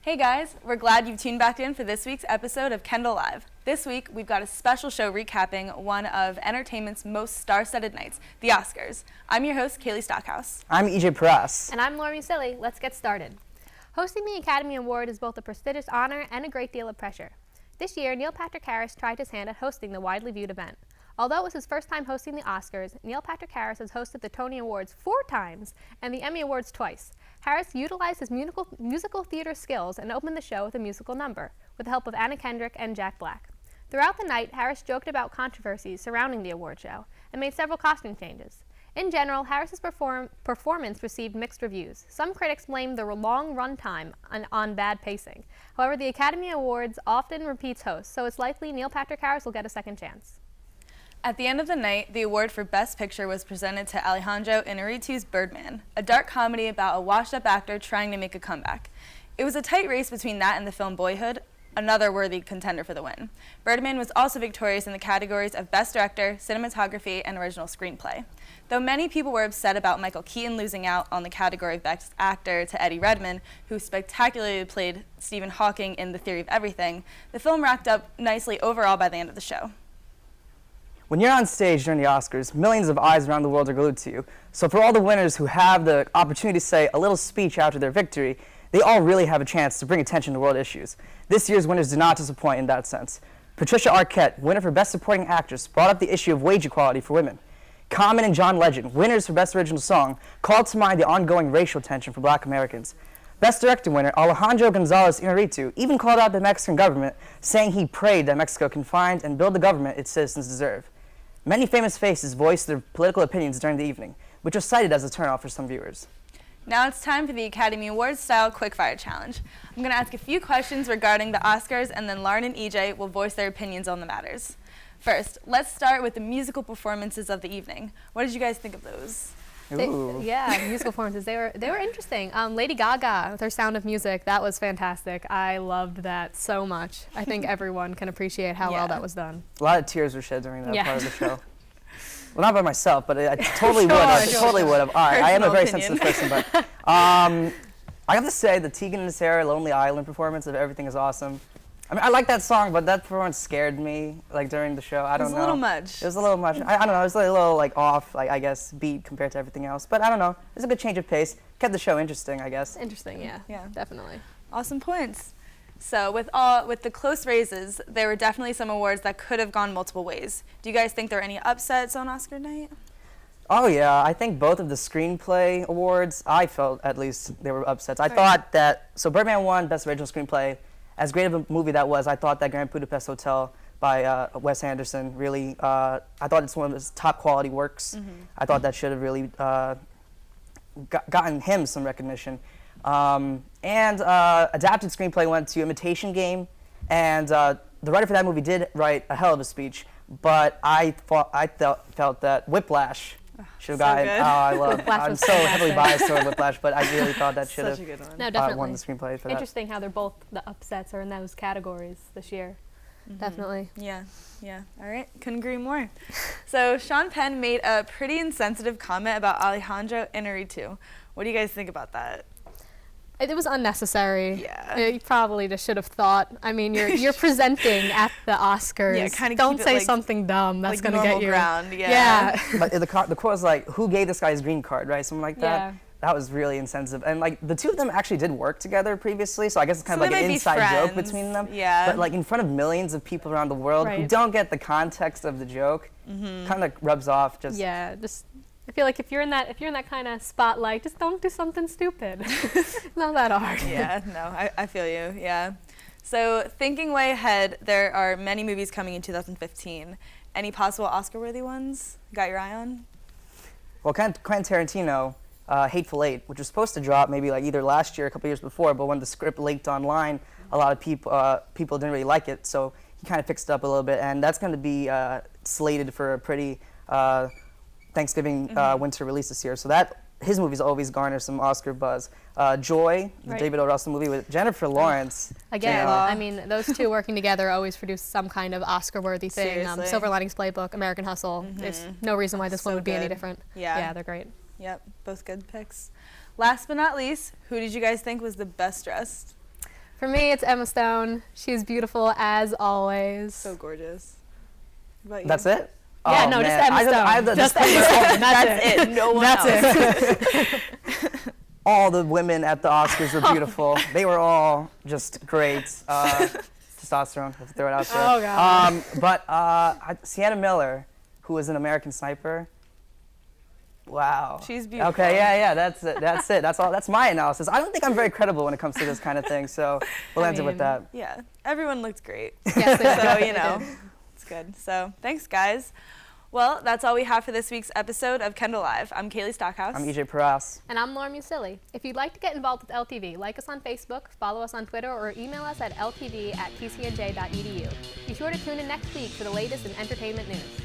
Hey guys, we're glad you've tuned back in for this week's episode of Kendall Live. This week, we've got a special show recapping one of entertainment's most star-studded nights, the Oscars. I'm your host, Kaley Stockhouse. I'm EJ Perez. And I'm Lauren Silly. Let's get started. Hosting the Academy Award is both a prestigious honor and a great deal of pressure. This year, Neil Patrick Harris tried his hand at hosting the widely viewed event. Although it was his first time hosting the Oscars, Neil Patrick Harris has hosted the Tony Awards 4 times and the Emmy Awards twice. Harris utilized his musical theater skills and opened the show with a musical number, with the help of Anna Kendrick and Jack Black. Throughout the night, Harris joked about controversies surrounding the award show and made several costume changes. In general, Harris's performance received mixed reviews. Some critics blamed the long runtime on bad pacing. However, the Academy Awards often repeats hosts, so it's likely Neil Patrick Harris will get a second chance. At the end of the night, the award for Best Picture was presented to Alejandro Inarritu's Birdman, a dark comedy about a washed-up actor trying to make a comeback. It was a tight race between that and the film Boyhood, another worthy contender for the win. Birdman was also victorious in the categories of Best Director, Cinematography, and Original Screenplay. Though many people were upset about Michael Keaton losing out on the category of Best Actor to Eddie Redmayne, who spectacularly played Stephen Hawking in The Theory of Everything, the film racked up nicely overall by the end of the show. When you're on stage during the Oscars, millions of eyes around the world are glued to you. So for all the winners who have the opportunity to say a little speech after their victory, they all really have a chance to bring attention to world issues. This year's winners did not disappoint in that sense. Patricia Arquette, winner for Best Supporting Actress, brought up the issue of wage equality for women. Common and John Legend, winners for Best Original Song, called to mind the ongoing racial tension for Black Americans. Best Director winner Alejandro González Iñárritu even called out the Mexican government, saying he prayed that Mexico can find and build the government its citizens deserve. Many famous faces voiced their political opinions during the evening, which was cited as a turnoff for some viewers. Now it's time for the Academy Awards-style quickfire challenge. I'm going to ask a few questions regarding the Oscars, and then Lauren and EJ will voice their opinions on the matters. First, let's start with the musical performances of the evening. What did you guys think of those? Musical performances. They were interesting. Lady Gaga with her Sound of Music, that was fantastic. I loved that so much. I think everyone can appreciate how well that was done. A lot of tears were shed during that part of the show. Well, not by myself, but I totally would have. Totally would have. All right, I am a very sensitive person, but I have to say the Tegan and Sara Lonely Island performance of Everything Is Awesome. I mean, I like that song, but that performance scared me, like, during the show. I don't know. It was a little much. It was a little much. I don't know. It was a little, like, off, like, I guess, beat compared to everything else. But I don't know. It was a good change of pace. Kept the show interesting, I guess. Interesting, yeah, definitely. Awesome points. So with the close raises, there were definitely some awards that could have gone multiple ways. Do you guys think there were any upsets on Oscar night? Oh, yeah. I think both of the screenplay awards, I felt, at least, they were upsets. I thought that, so Birdman won Best Original Screenplay. As great of a movie that was, I thought that Grand Budapest Hotel by Wes Anderson really, I thought it's one of his top quality works. Mm-hmm. I thought that should have really gotten him some recognition. And adapted screenplay went to Imitation Game, and the writer for that movie did write a hell of a speech, but I felt that Whiplash should have gotten. I'm so heavily biased toward Whiplash, but I really thought that should have won the screenplay for that. Interesting how they're both the upsets are in those categories this year. Mm-hmm. Definitely. Yeah. All right, couldn't agree more. So Sean Penn made a pretty insensitive comment about Alejandro Inarritu. What do you guys think about that? It was unnecessary. Yeah. You probably just should have thought. I mean, you're presenting at the Oscars. Yeah, kind of. Don't say something dumb. That's like gonna get you. Ground. Yeah. But the quote was like, "Who gave this guy his green card?" Right, something like that. Yeah. That was really insensitive. And like the two of them actually did work together previously, so I guess it's kind of like an inside joke between them. Yeah. But like in front of millions of people around the world who don't get the context of the joke, kind of rubs off. I feel like if you're in that kind of spotlight, just don't do something stupid. It's not that hard. Yeah, no, I feel you, yeah. So thinking way ahead, there are many movies coming in 2015. Any possible Oscar-worthy ones? Got your eye on? Well, Quentin Tarantino, Hateful Eight, which was supposed to drop maybe like either last year or a couple years before, but when the script leaked online, a lot of people didn't really like it, so he kind of fixed it up a little bit, and that's going to be slated for a pretty Thanksgiving winter release this year. So that his movies always garner some Oscar buzz. Joy, the David O. Russell movie with Jennifer Lawrence. Again, I mean, those two working together always produce some kind of Oscar-worthy thing. Silver Linings Playbook, American Hustle. There's no reason why this one would be any different. Yeah, they're great. Yep, both good picks. Last but not least, who did you guys think was the best dressed? For me, it's Emma Stone. She's beautiful as always. So gorgeous. What about you? That's it? Yeah, Oh, no, just man. Emma Stone. Just Emma Stone. That's it. No one That's else. it. all the women at the Oscars were beautiful. They were all just great. Testosterone, we'll throw it out there. Oh, God. But Sienna Miller, who was an American Sniper, wow. She's beautiful. Okay, yeah, that's it. That's all. That's my analysis. I don't think I'm very credible when it comes to this kind of thing, so we'll end it with that. Yeah, everyone looked great. Yes, they So, did. you know, it's good. So, thanks, guys. Well, that's all we have for this week's episode of Kendall Live. I'm Kaley Stockhouse. I'm EJ Paras. And I'm Laura Musili. If you'd like to get involved with LTV, like us on Facebook, follow us on Twitter, or email us at ltv@tcnj.edu. Be sure to tune in next week for the latest in entertainment news.